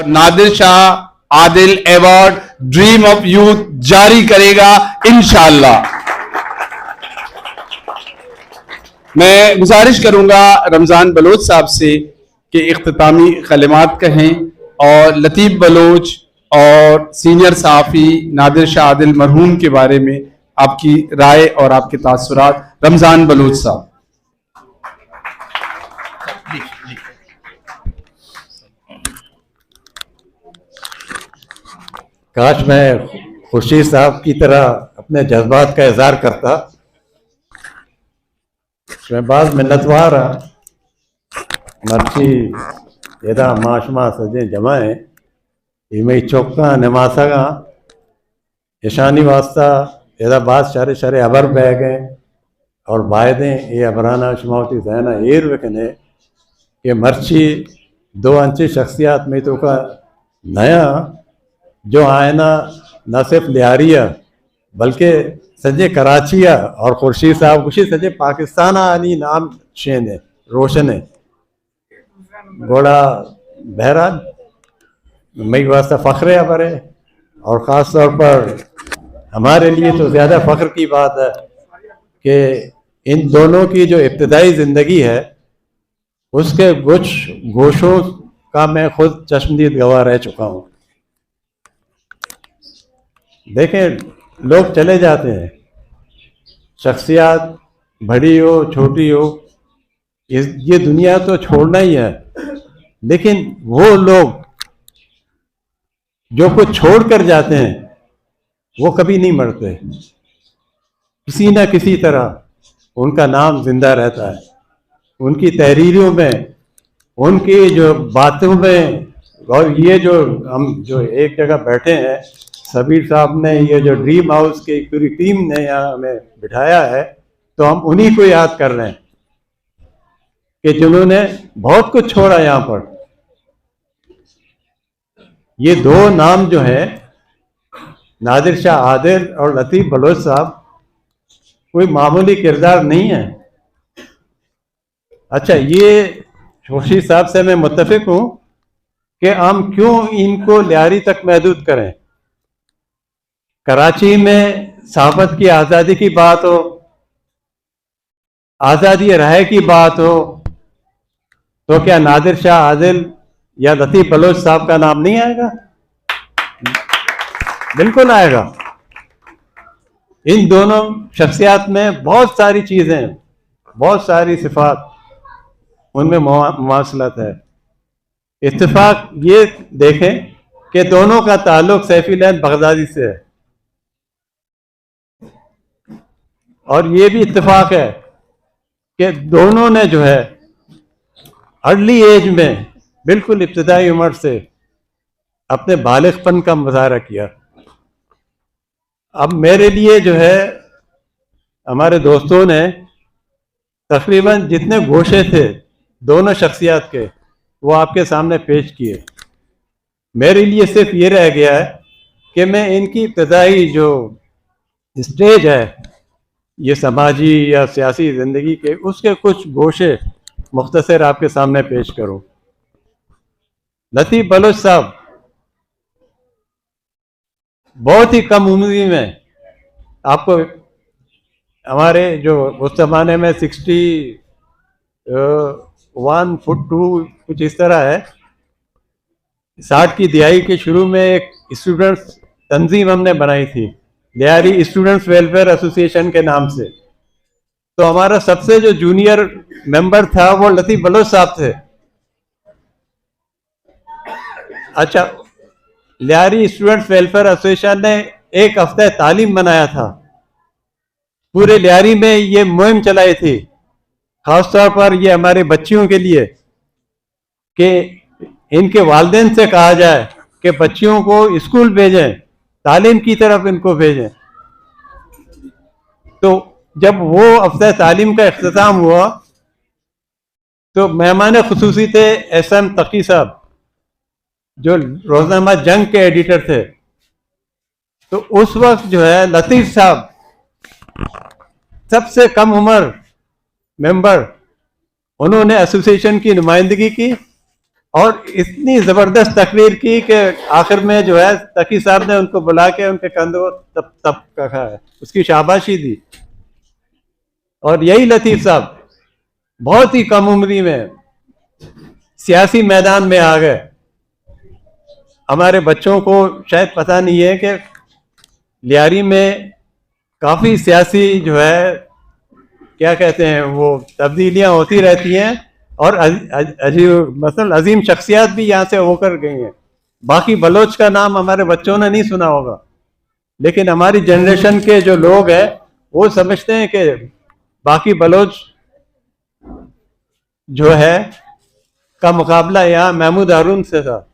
Nadir Shah Adil award dream of youth जारी करेगा इंशाअल्लाह। मैं गुजारिश करूंगा रमजान बलोच साहब से कि इख्तितामी कलिमात कहें और लतीफ़ बलोच और सीनियर सहाफ़ी नादिर शाह आदिल मरहूम के बारे में आपकी राय और आपके तासुरात। रमजान बलोच साहब। काश मैं खुर्शीद साहब की तरह अपने जज्बात का इजहार करता। शहबाज मिन्नतवार मर्ची एदा माशमा सजे जमाए इमई चौका नमासगा ईशानी वास्ता एदा बात शारे शारे अबर बह गए और वायदे ये अबराना शुमावती जहना एर वकने कि मर्ची दो अंची शख्सियात में तो का नया जो आयना न सिर्फ लियारिया बल्कि सजे कराचिया और खुर्शीद साहब खुशी सजे पाकिस्तान आनी नाम शेन है रोशन है गोड़ा बहरहाल मई वास्ता फ़ख्र है अबर है। और ख़ास तौर पर हमारे लिए तो ज़्यादा फ़ख्र की बात है कि इन दोनों की जो इब्तदाई ज़िंदगी है उसके कुछ गोशों का मैं खुद चश्मदीद गवाह रह चुका हूँ। देखें, लोग चले जाते हैं, शख्सियात बड़ी हो छोटी हो, ये दुनिया तो छोड़ना ही है, लेकिन वो लोग जो कुछ छोड़ कर जाते हैं वो कभी नहीं मरते। किसी न किसी तरह उनका नाम जिंदा रहता है। उनकी तहरीरों में, उनकी जो बातों में, और ये जो हम जो एक जगह बैठे हैं, सबीर साहब ने ये जो ड्रीम हाउस की पूरी टीम ने यहाँ हमें बिठाया है, तो हम उन्हीं को याद कर रहे हैं कि जिन्होंने बहुत कुछ छोड़ा यहाँ पर। ये दो नाम जो है नादिर शाह आदिल और लतीफ़ बलोच साहब कोई मामूली किरदार नहीं है। अच्छा, ये खुर्शीद साहब से मैं मुत्तफिक हूँ कि हम क्यों इनको लियारी तक महदूद करें। कराची में सहाफ़त की आज़ादी की बात हो, आज़ादी राय की बात हो, तो क्या नादिर शाह आदिल या लतीफ़ बलोच साहब का नाम नहीं आएगा? बिल्कुल आएगा। इन दोनों शख्सियात में बहुत सारी चीज़ें, बहुत सारी सिफात उनमें मुमासलत है। इत्तेफाक ये देखें कि दोनों का ताल्लुक सैफुल्लैन बगदादी से है, और ये भी इत्तेफाक है कि दोनों ने जो है अर्ली एज में, बिल्कुल इब्तदाई उम्र से अपने बालिगपन का मुजाहरा किया। अब मेरे लिए जो है हमारे दोस्तों ने तकरीबन जितने गोशे थे दोनों शख्सियात के वो आपके सामने पेश किए। मेरे लिए सिर्फ ये रह गया है कि मैं इनकी इब्तदाई जो स्टेज है ये समाजी या सियासी ज़िंदगी के, उसके कुछ गोशे मुख्तसर आपके सामने पेश करूं। लतीफ़ बलोच साहब बहुत ही कम उम्र में, आपको हमारे जो उस ज़माने में 61 फुट 2 कुछ इस तरह है, 60 की दिहाई के शुरू में एक स्टूडेंट्स तंजीम हमने बनाई थी, लियारी स्टूडेंट्स वेलफेयर एसोसिएशन के नाम से। तो हमारा सबसे जो जूनियर मेंबर था वो लतीफ़ बलोच साहब थे। अच्छा, लियारी स्टूडेंट्स वेलफेयर एसोसिएशन ने एक हफ्ते तालीम बनाया था, पूरे लियारी में ये मुहिम चलाई थी, खासतौर पर ये हमारे बच्चियों के लिए, कि इनके वालिदैन से कहा जाए कि बच्चियों को स्कूल भेजें, तालीम की तरफ इनको भेजें। तो जब वो हफ्ते तालीम का इख्तिताम हुआ तो मेहमान खुसूसी थे SM तकी साहब, जो रोजनामा जंग के एडिटर थे। तो उस वक्त जो है लतीफ़ साहब सबसे कम उम्र मेंबर, उन्होंने एसोसिएशन की नुमाइंदगी की और इतनी ज़बरदस्त तकरीर की कि आखिर में जो है तकी साहब ने उनको बुला के उनके कंधों तब तब कहा, उसकी शाबाशी दी। और यही लतीफ़ साहब बहुत ही कम उम्री में सियासी मैदान में आ गए। हमारे बच्चों को शायद पता नहीं है कि लियारी में काफ़ी सियासी जो है क्या कहते हैं वो तब्दीलियां होती रहती हैं, और अजीब मतलब अजीम शख्सियात भी यहाँ से होकर गई हैं। बाकी बलोच का नाम हमारे बच्चों ने नहीं सुना होगा, लेकिन हमारी जनरेशन के जो लोग हैं वो समझते हैं कि बाकी बलोच जो है का मुकाबला यहाँ महमूद हारून से था।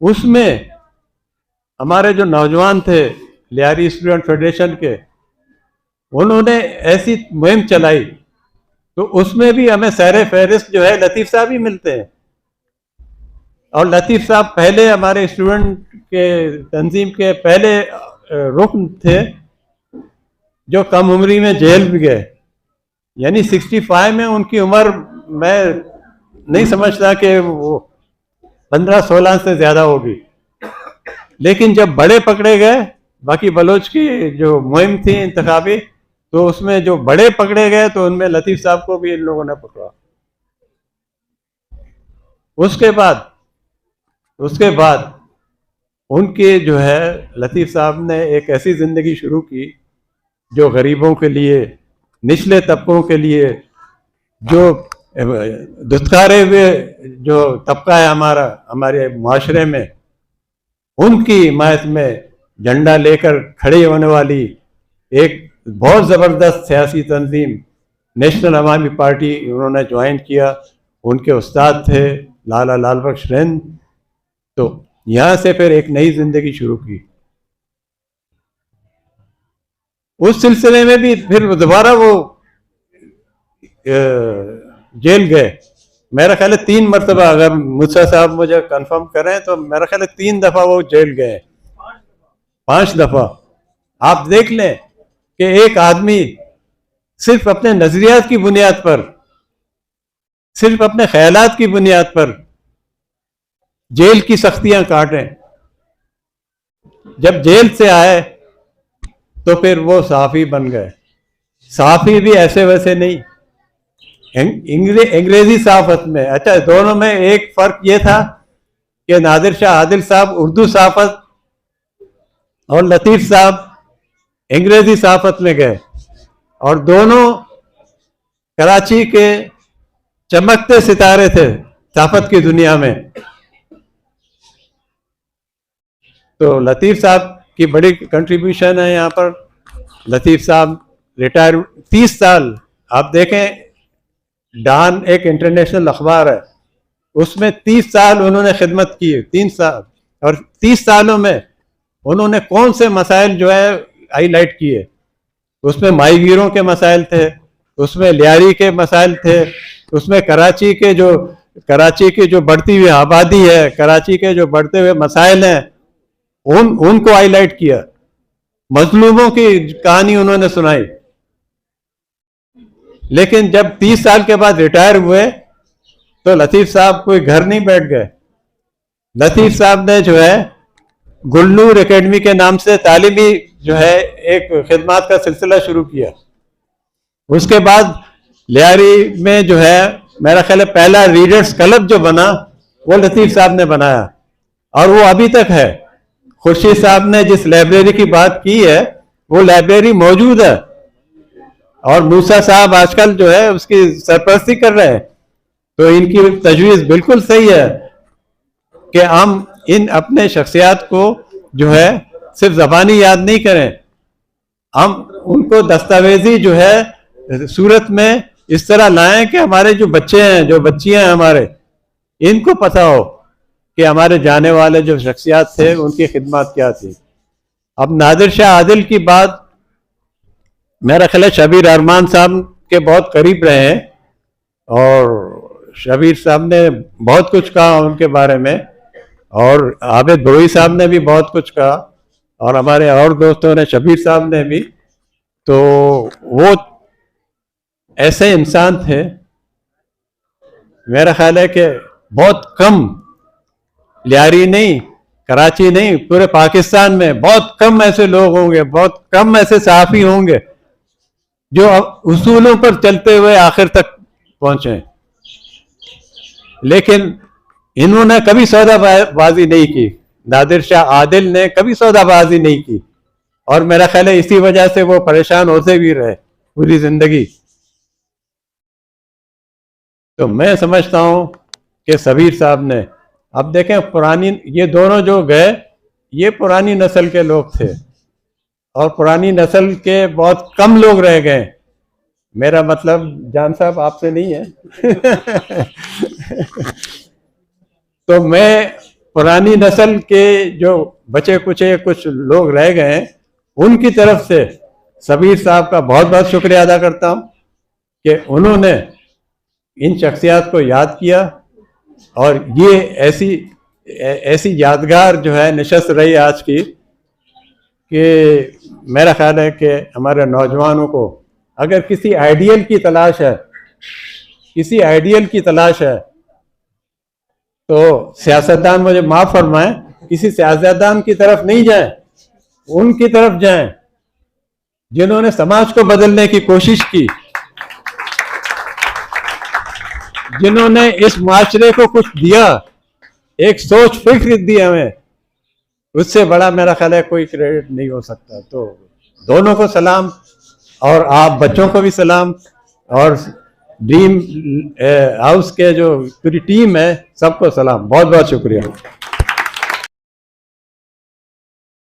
उसमें हमारे जो नौजवान थे लियारी स्टूडेंट फेडरेशन के, उन्होंने ऐसी मुहिम चलाई, तो उसमें भी हमें सैर फहरिस्त जो है लतीफ़ साहब ही मिलते हैं। और लतीफ़ साहब पहले हमारे स्टूडेंट के तंजीम के पहले रुकन थे जो कम उम्री में जेल भी गए, यानी 65 में उनकी उम्र मैं नहीं समझता कि वो 15-16 से ज़्यादा होगी। लेकिन जब बड़े पकड़े गए, बाकी बलोच की जो मुहिम थी इंतखाबी, तो उसमें जो बड़े पकड़े गए तो उनमें लतीफ़ साहब को भी इन लोगों ने पकड़ा। उसके बाद उनके जो है लतीफ़ साहब ने एक ऐसी ज़िंदगी शुरू की जो गरीबों के लिए, निचले तबकों के लिए, जो दुत्कारे हुए जो तबका है हमारे माशरे में, उनकी हिमायत में झंडा लेकर खड़े होने वाली एक बहुत ज़बरदस्त सियासी तंजीम नेशनल अवामी पार्टी उन्होंने ज्वाइन किया। उनके उस्ताद थे लाला लाल बख्श रहन। तो यहाँ से फिर एक नई जिंदगी शुरू की। उस सिलसिले में भी फिर दोबारा वो जेल गए। मेरा ख्याल है 3 मरतबा, अगर मुसा साहब मुझे कंफर्म करें तो मेरा ख्याल है 3 दफ़ा वो जेल गए, 5 दफ़ा। आप देख लें कि एक आदमी सिर्फ अपने नजरियात की बुनियाद पर, सिर्फ अपने ख्यालात की बुनियाद पर जेल की सख्तियां काटें। जब जेल से आए तो फिर वो सहाफ़ी बन गए। सहाफ़ी भी ऐसे वैसे नहीं, अंग्रेजी सहाफ़त में। अच्छा, दोनों में एक फ़र्क ये था कि नादिर शाह आदिल साहब उर्दू सहाफ़त और लतीफ़ साहब अंग्रेजी सहाफ़त में गए, और दोनों कराची के चमकते सितारे थे सहाफ़त की दुनिया में। तो लतीफ़ साहब की बड़ी कंट्रीब्यूशन है यहाँ पर। लतीफ़ साहब रिटायर 30 साल, आप देखें डान एक इंटरनेशनल अखबार है, उसमें 30 साल उन्होंने खिदमत की, 3 साल। और 30 सालों में उन्होंने कौन से मसाइल जो है हाईलाइट किए। उसमें माहीगीरों के मसाइल थे, उसमें लियारी के मसाइल थे, उसमें कराची की जो बढ़ती हुई आबादी है, कराची के जो बढ़ते हुए मसाइल हैं, उनको हाईलाइट किया। मजलूमों की कहानी उन्होंने सुनाई। लेकिन जब 30 साल के बाद रिटायर हुए तो लतीफ़ साहब कोई घर नहीं बैठ गए। लतीफ़ साहब ने जो है गुलनूर एकेडमी के नाम से तालीमी जो है एक खिदमत का सिलसिला शुरू किया। उसके बाद लियारी में जो है मेरा ख्याल है पहला रीडर्स क्लब जो बना वो लतीफ़ साहब ने बनाया, और वो अभी तक है। खुर्शीद साहब ने जिस लाइब्रेरी की बात की है वो लाइब्रेरी मौजूद है, और मूसा साहब आजकल जो है उसकी सरपरस्ती कर रहे हैं। तो इनकी तजवीज़ बिल्कुल सही है कि हम इन अपने शख्सियात को जो है सिर्फ ज़बानी याद नहीं करें, हम उनको दस्तावेजी जो है सूरत में इस तरह लाएं कि हमारे जो बच्चे हैं, जो बच्चियां हैं हमारे, इनको पता हो कि हमारे जाने वाले जो शख्सियात थे उनकी खिदमत क्या थी। अब नादिर शाह आदिल की बात मेरा ख्याल है शबीर अरमान साहब के बहुत करीब रहे हैं, और शबीर साहब ने बहुत कुछ कहा उनके बारे में, और आबिद बरोई साहब ने भी बहुत कुछ कहा, और हमारे और दोस्तों ने, शबीर साहब ने भी। तो वो ऐसे इंसान थे मेरा ख्याल है कि बहुत कम, लियारी नहीं, कराची नहीं, पूरे पाकिस्तान में बहुत कम ऐसे लोग होंगे, बहुत कम ऐसे सहाफ़ी होंगे जो उसूलों पर चलते हुए आखिर तक पहुंचे। लेकिन इन्होंने कभी सौदाबाजी नहीं की, नादिर शाह आदिल ने कभी सौदाबाजी नहीं की, और मेरा ख्याल है इसी वजह से वो परेशान होते भी रहे पूरी जिंदगी। तो मैं समझता हूं कि सबीर साहब ने, अब देखें पुरानी, ये दोनों जो गए ये पुरानी नस्ल के लोग थे और पुरानी नस्ल के बहुत कम लोग रह गए। मेरा मतलब जान साहब आपसे नहीं है तो मैं पुरानी नस्ल के जो बचे कुचे कुछ लोग रह गए उनकी तरफ से सबीर साहब का बहुत बहुत शुक्रिया अदा करता हूं कि उन्होंने इन शख्सियात को याद किया और ये ऐसी यादगार जो है नशस्त रही आज की, कि मेरा ख्याल है कि हमारे नौजवानों को अगर किसी आइडियल की तलाश है, किसी आइडियल की तलाश है, तो सियासतदान मुझे माफ़ फरमाएं, किसी सियासतदान की तरफ नहीं जाएं, उनकी तरफ जाएं जिन्होंने समाज को बदलने की कोशिश की, जिन्होंने इस माशरे को कुछ दिया, एक सोच फिक्र दी हमें, उससे बड़ा मेरा ख्याल है कोई क्रेडिट नहीं हो सकता। तो दोनों को सलाम, और आप बच्चों को भी सलाम, और ड्रीम हाउस के जो पूरी टीम है सबको सलाम। बहुत बहुत शुक्रिया।